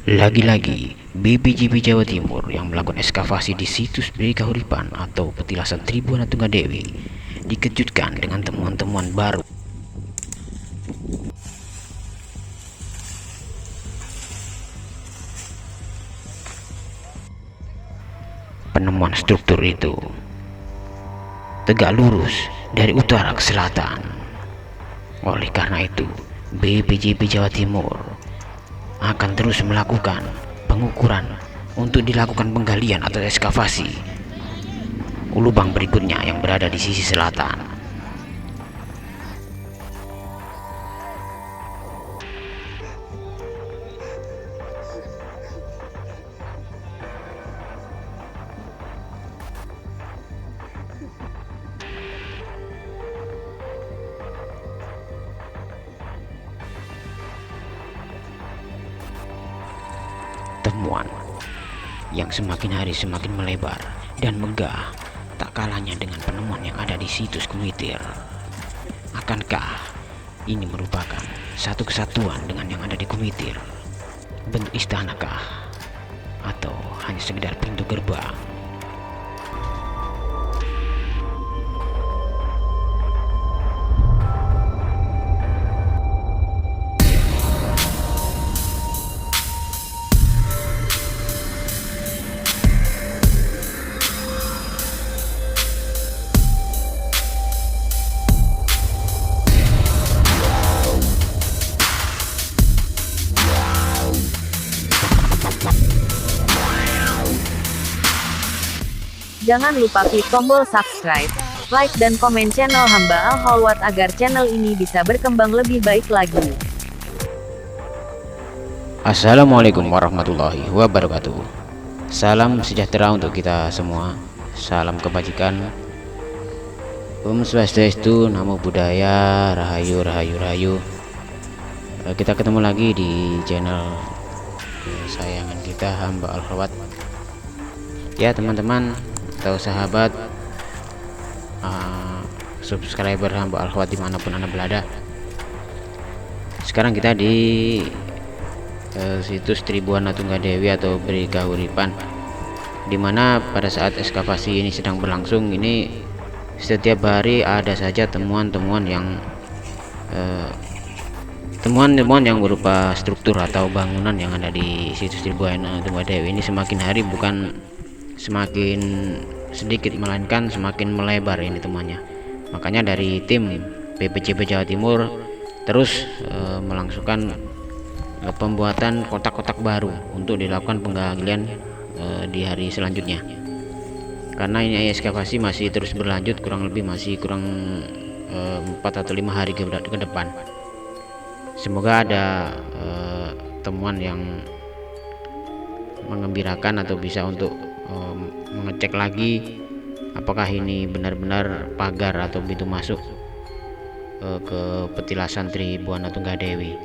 Lagi-lagi, BPJB Jawa Timur yang melakukan ekskavasi di situs Beri Kahuripan atau petilasan Tribuana Tunggadewi dikejutkan dengan temuan-temuan baru. Penemuan struktur itu tegak lurus dari utara ke selatan. Oleh karena itu, BPJB Jawa Timur akan terus melakukan pengukuran untuk dilakukan penggalian atau ekskavasi lubang berikutnya yang berada di sisi selatan. Temuan yang semakin hari semakin melebar dan megah tak kalahnya dengan penemuan yang ada di situs Kumitir. Akankah ini merupakan satu kesatuan dengan yang ada di Kumitir? Bentuk istanakah? Atau hanya sekedar pintu gerbang? Jangan lupa klik tombol subscribe, like dan komen channel Hamba Al-Khalwat agar channel ini bisa berkembang lebih baik lagi. Assalamualaikum warahmatullahi wabarakatuh. Salam sejahtera untuk kita semua. Salam kebajikan. Om Swastiastu, Namo Buddhaya, Rahayu Rahayu Rahayu. Kita ketemu lagi di channel kesayangan kita, Hamba Al-Khalwat. Ya teman-teman atau sahabat subscriber Hamba Al-Khalwat dimanapun Anda berada. Sekarang kita di situs Tribuana Tunggadewi atau Beri Kahuripan, dimana pada saat ekskavasi ini sedang berlangsung. Ini setiap hari ada saja temuan-temuan yang temuan-temuan yang berupa struktur atau bangunan yang ada di situs Tribuana Tunggadewi. Ini semakin hari bukan semakin sedikit, melainkan semakin melebar ini temuannya. Makanya dari tim BPJB Jawa Timur terus melangsungkan pembuatan kotak-kotak baru untuk dilakukan penggalian di hari selanjutnya. Karena ini ekskavasi masih terus berlanjut, kurang lebih masih kurang 4 atau 5 hari ke depan. Semoga ada temuan yang mengembirakan atau bisa untuk mengecek lagi apakah ini benar-benar pagar atau pintu masuk ke petilasan Tribuana Tunggadewi.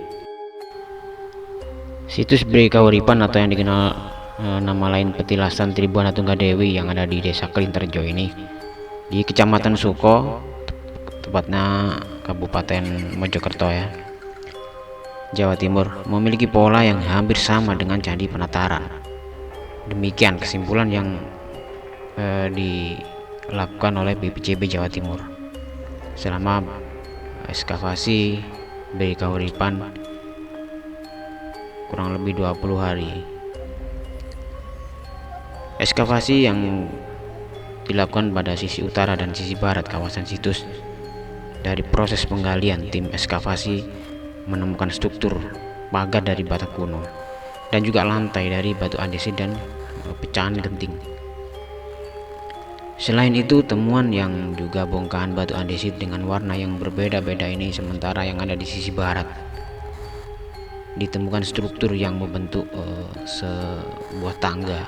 Situs Beri Kahuripan atau yang dikenal nama lain petilasan Tribuana Tunggadewi yang ada di Desa Kelinterjo ini di Kecamatan Suko, tepatnya Kabupaten Mojokerto ya, Jawa Timur, memiliki pola yang hampir sama dengan Candi Penataran. Demikian kesimpulan yang dilakukan oleh BPJB Jawa Timur selama ekskavasi Beri Kahuripan kurang lebih 20 hari. Ekskavasi yang dilakukan pada sisi utara dan sisi barat kawasan situs. Dari proses penggalian, tim ekskavasi menemukan struktur pagar dari bata kuno dan juga lantai dari batu andesit dan pecahan genting. Selain itu, temuan yang juga bongkahan batu andesit dengan warna yang berbeda-beda ini. Sementara yang ada di sisi barat ditemukan struktur yang membentuk sebuah tangga.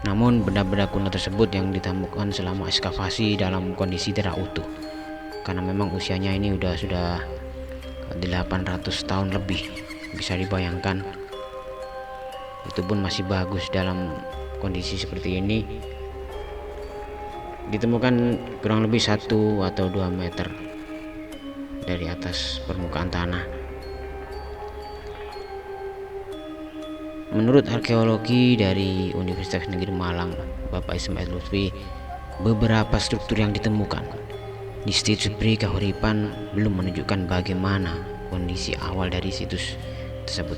Namun benda-benda kuno tersebut yang ditemukan selama ekskavasi dalam kondisi tidak utuh, karena memang usianya ini sudah 800 tahun lebih. Bisa dibayangkan, itu pun masih bagus dalam kondisi seperti ini. Ditemukan kurang lebih 1 atau 2 meter dari atas permukaan tanah. Menurut arkeologi dari Universitas Negeri Malang, Bapak Ismail Lutfi, beberapa struktur yang ditemukan di situs Beri Kahuripan belum menunjukkan bagaimana kondisi awal dari situs tersebut.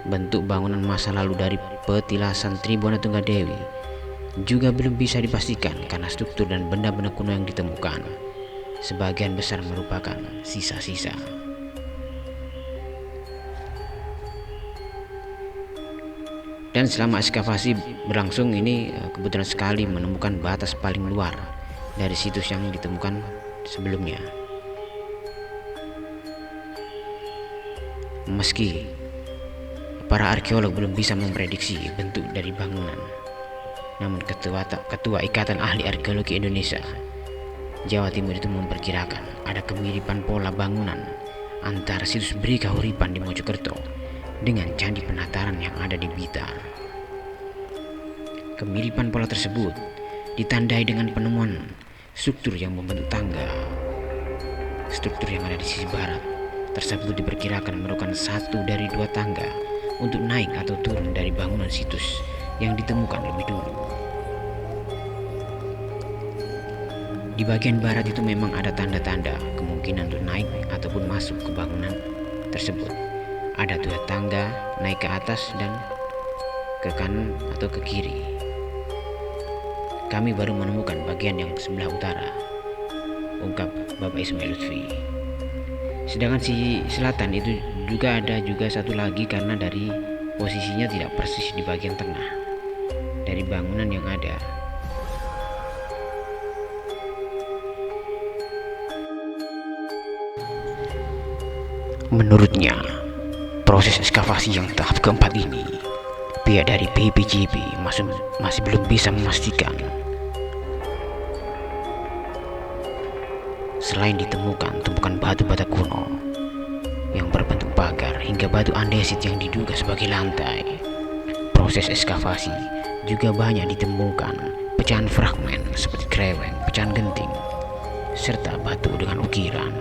Bentuk bangunan masa lalu dari petilasan Tribuana Tunggadewi juga belum bisa dipastikan karena struktur dan benda-benda kuno yang ditemukan sebagian besar merupakan sisa-sisa. Dan selama ekskavasi berlangsung ini kebetulan sekali menemukan batas paling luar dari situs yang ditemukan sebelumnya. Meski para arkeolog belum bisa memprediksi bentuk dari bangunan, namun Ketua Ikatan Ahli Arkeologi Indonesia Jawa Timur itu memperkirakan ada kemiripan pola bangunan antara situs Beri Kahuripan di Mojokerto dengan Candi Penataran yang ada di Blitar. Kemiripan pola tersebut ditandai dengan penemuan struktur yang membentuk tangga. Struktur yang ada di sisi barat tersebut diperkirakan merupakan satu dari dua tangga untuk naik atau turun dari bangunan situs yang ditemukan lebih dulu. Di bagian barat itu memang ada tanda-tanda kemungkinan untuk naik ataupun masuk ke bangunan tersebut. Ada dua tangga naik ke atas dan ke kanan atau ke kiri. Kami baru menemukan bagian yang sebelah utara, ungkap Bapak Ismail Lutfi. Sedangkan sisi selatan itu juga ada satu lagi karena dari posisinya tidak persis di bagian tengah dari bangunan yang ada. Menurutnya, proses ekskavasi yang tahap keempat ini, pihak dari BPJB masih belum bisa memastikan. Selain ditemukan tumpukan batu bata kuno yang berbentuk pagar hingga batu andesit yang diduga sebagai lantai, proses ekskavasi juga banyak ditemukan pecahan fragmen seperti kreweng, pecahan genting, serta batu dengan ukiran.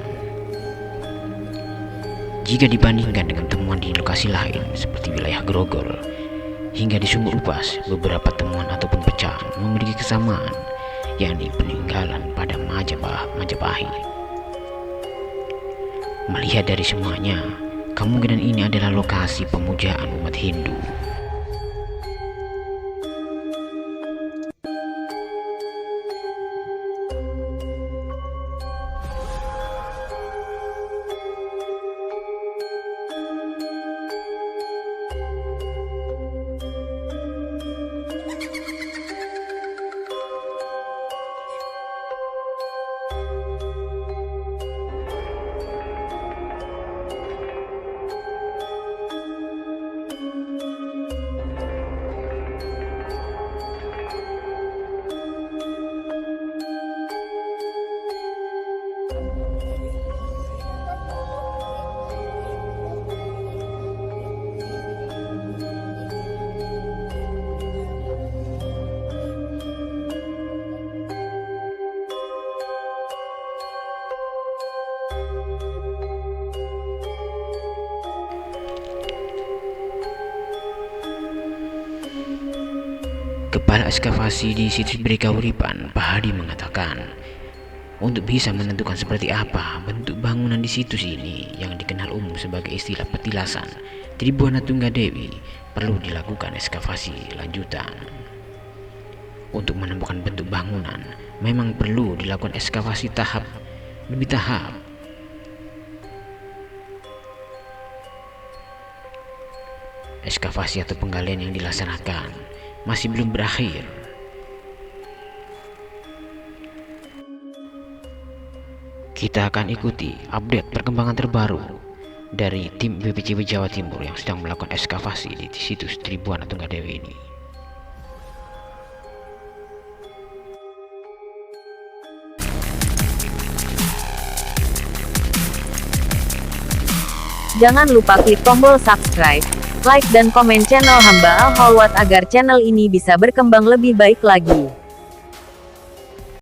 Jika dibandingkan dengan temuan di lokasi lain seperti wilayah Grogol hingga di Sumur Upas, beberapa temuan ataupun pecahan memiliki kesamaan, yakni peninggalan pada Majapahit. Melihat dari semuanya, kemungkinan ini adalah lokasi pemujaan umat Hindu. Kepala ekskavasi di situs Beri Kahuripan, Pak Hadi, mengatakan untuk bisa menentukan seperti apa bentuk bangunan di situs ini yang dikenal umum sebagai istilah petilasan Tribuana Tunggadewi, perlu dilakukan ekskavasi lanjutan. Untuk menemukan bentuk bangunan memang perlu dilakukan ekskavasi demi tahap. Ekskavasi atau penggalian yang dilaksanakan masih belum berakhir. Kita akan ikuti update perkembangan terbaru dari tim BPJB Jawa Timur yang sedang melakukan ekskavasi di situs Tribuana Tunggadewi ini. Jangan lupa klik tombol subscribe, like dan komen channel Hamba Al Holwat agar channel ini bisa berkembang lebih baik lagi.